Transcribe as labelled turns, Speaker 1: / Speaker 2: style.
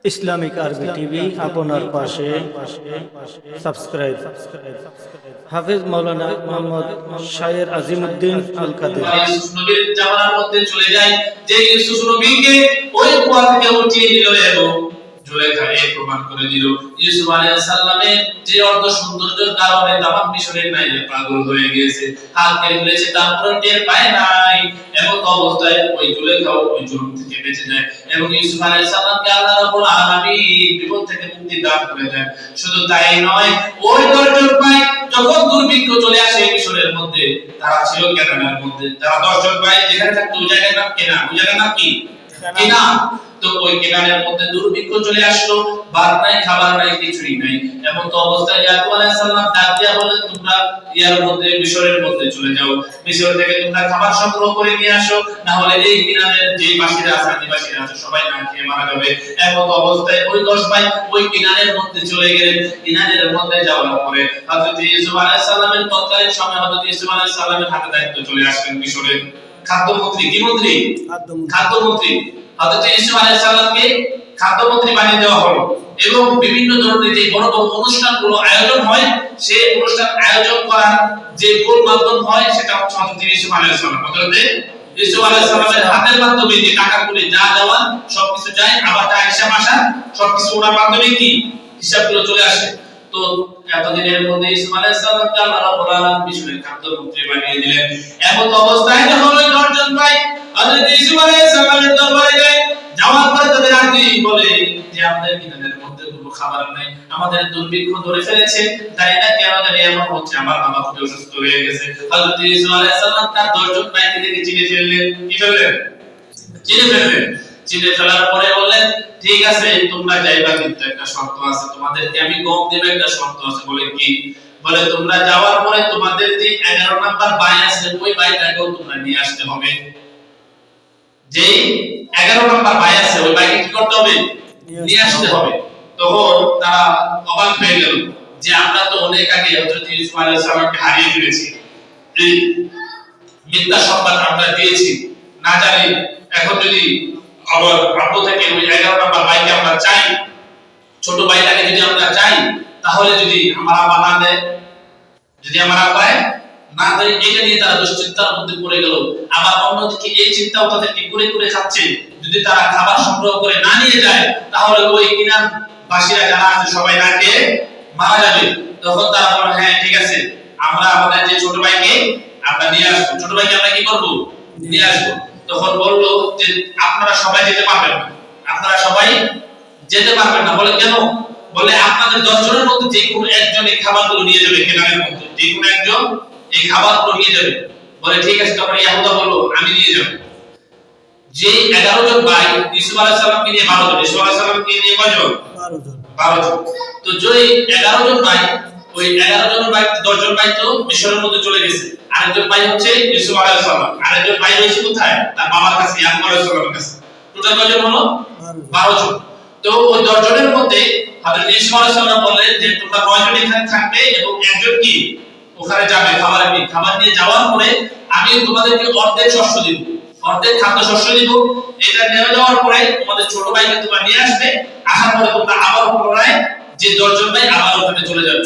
Speaker 1: Islamic আরবি TV আপনার পাশে সাবস্ক্রাইব। হাফেজ মাওলানা মোহাম্মদ শায়ের আজিমউদ্দিন আল কাদের।
Speaker 2: ইউসুফ নবীর জামানার মধ্যে চলে যায় যে ইউসুফ নবীকে ওই কুয়া থেকে উঠিয়ে নিল এবং জুলেখা এই প্রমাণ করে দিল ইউসুফ আলাইহিস সালামের যে অর্ধ সৌন্দর্যের কারণে তামাম মিশরের নারীরা পাগল হয়ে গিয়েছে, হাত কেটে ফেলেছে, তারপরে টের পায় নাই। এমন অবস্থায় ওই জুলেখাও ওই জুলুম থেকে বেঁচে যায় এবং ইউসুফ আলাইহিস সালামকে আল্লাহ রাব্বুল আলামিন বিপদ থেকে মুক্তি দান করে দেন। শুধু তাই নয়, ওই দশজন ভাই যখন দুর্ভিক্ষ চলে আসে মিশরের মধ্যে, তারা ছিল কেনানের মধ্যে, তারা 10 জন ভাই যেখানে থাকতো ওই জায়গার নাম কেনা, ওই জায়গার নাম কি কেনা। তো ওই কেনানের মধ্যে দুর্ভিক্ষ চলে আসলো, ভাত নাই, খাবার নাই, কিছুই নাই। এমন তো অবস্থায় ইয়াকুব আলাইহিস সালাম ডাক দিয়া বলেন, তোমরা ইয়ার মধ্যে মিশরের মধ্যে চলে যাও, মিশর থেকে তোমরা খাবার সংগ্রহ করে নিয়ে আসো, না হলে এই কেনানের যে বাসীরা আছে, আদিবাসীরা আছে, সবাই না খেয়ে মারা যাবে। এমন তো অবস্থায় ওই 10 ভাই ওই কেনানের মধ্যে চলে গেলেন। কেনানের মধ্যে যাওয়ার পরে হযরত ইউসুফ আলাইহিস সালামের তৎকালীন সময় হযরত ইউসুফ আলাইহিস সালামের হাতে দায়িত্ব চলে আসলেন মিশরের খাদ্যমন্ত্রী। কি মন্ত্রী? খাদ্যমন্ত্রী। হযরত ইউসুফ আলাইহিস সালামকে খাদ্যমন্ত্রী বানিয়ে দেওয়া হলো এবং বিভিন্ন ধরনের যে বড় বড় অনুষ্ঠানগুলো আয়োজন হয়, সেই অনুষ্ঠান আয়োজন করার যে মূল মাধ্যম হয় সেটা হচ্ছে হযরত ইউসুফ আলাইহিস সালাম। হযরত ইউসুফ আলাইহিস সালামের হাতের মাধ্যমে যে টাকাগুলো যা দেওয়া সবকিছু যায়, আবার যা হিসাব আসা সবকিছু ওনার মাধ্যমে কি হিসাবগুলো চলে আসে। তো এতদিনের মধ্যে ইউসুফ আলাইহিস সালামকে আল্লাহ রাব্বুল আলামিন মিশরের খাদ্যমন্ত্রী বানিয়ে দিলেন। এমন অবস্থায় যখন ওই 10 জন ভাই হযরত ইউসুফ আলাইহিস সালামের দরবারে যায়, যাওয়ার পরে তাদের আগে বলে যে আমাদের কিনাদের মধ্যে কোনো খাবার নাই, আমাদের দুর্ভিক্ষ ধরে ফেলেছে, তাই না কেন জানি এমন হচ্ছে, আমার বাবা খুব অসুস্থ হয়ে গেছে। হযরত ইউসুফ আলাইহিস সালাম তার 10 জন ভাইকে দেখে চিনে ফেললেন। কি ফেললেন? চিনে ফেললেন। চিনে ফেলার পরে বললেন, ঠিক আছে তোমরা যাইবা, কিন্তু একটা শর্ত আছে, তোমাদেরকে আমি গম দেব, একটা শর্ত আছে। বলে কি? বলে তোমরা যাওয়ার পরে তোমাদের যে 11 নাম্বার ভাই আছে ওই ভাইটাকেও তোমরা নিয়ে আসতে হবে। যে 11 নাম্বার ভাই আছে ওই ভাইকে কি করতে হবে? নিয়ে আসতে হবে। তখন তারা অবাক হয়ে গেল যে আমরা তো অনেক আগে হযরত ইউসুফ আলাইহিস সালামকে হারিয়ে ফেলেছি, এই মিথ্যা সংবাদ আমরা দিয়েছি, না জানি এখন যদি আবার আব্বু থেকে ওই 11 নাম্বার ভাইকে আমরা চাই, ছোট ভাইটাকে যদি আমরা চাই, তাহলে যদি আমার আব্বা না দেয়, যদি আমার আব্বা না দেয়, এটা নিয়ে তারা দুশ্চিন্তার মধ্যে পড়ে গেল। আবার অন্যদিকে এই চিন্তাও তাদেরকে করে করে খাচ্ছে, যদি তারা খাবার সংগ্রহ করে না নিয়ে যায়, তাহলে ওই কিনার বাসীরা যারা আছে সবাই না খেয়ে মারা যাবে। তখন তারা বলে, হ্যাঁ ঠিক আছে, আমরা আমাদের যে ছোট ভাইকে আমরা নিয়ে আসবো। ছোট ভাইকে আমরা কি করবো? নিয়ে আসবো। তখন বললো যে আপনারা সবাই যেতে পারবেন না, আপনারা সবাই যেতে পারবেন না। বলে কেন? বলে আপনাদের 10 জনের মধ্যে যে কোনো একজন এই খাবারগুলো নিয়ে যাবে, কেনানের মধ্যে যে কোনো একজন এই খাবারগুলো নিয়ে যাবে। বলে ঠিক আছে। তখন ইয়াহুদা বলল, আমি নিয়ে যাব। যে 11 জন ভাই ইউসুফ আলাইহিস সালামকে নিয়ে 12 জন, ইউসুফ আলাইহিস সালামকে নিয়ে কয়জন? 12 জন। তো যে 11 জন ভাই, ওই 11 জন ভাই 10 জন ভাই তো মিশরের মধ্যে চলে গেছে, আরেকজন ভাই হচ্ছে ইউসুফ আলাইহিস সালাম, আরেকজন ভাই রয়েছে কোথায়? তার বাবার কাছে, ইয়াকুব আলাইহিস সালামের কাছে। টোটাল কয়জন হলো? 12 জন। তো ওই 10 জনের মধ্যে হযরত ইউসুফ আলাইহিস সালাম বললেন যে তোমরা 9 জন এখানে থাকবে এবং একজন কি ওখানে যাবে খাবার নিয়ে যাওয়ার পরে আমি তোমাদেরকে অর্ধেক শস্য দিব, অর্ধেক খাদ্য শস্য দিব। এটা নিয়ে যাওয়ার পরে তোমাদের ছোট ভাইকে তোমরা নিয়ে আসবে, আসার পরে তোমরা আবার পুনরায় যে 10 জন ভাই আবার ওখানে চলে যাবে।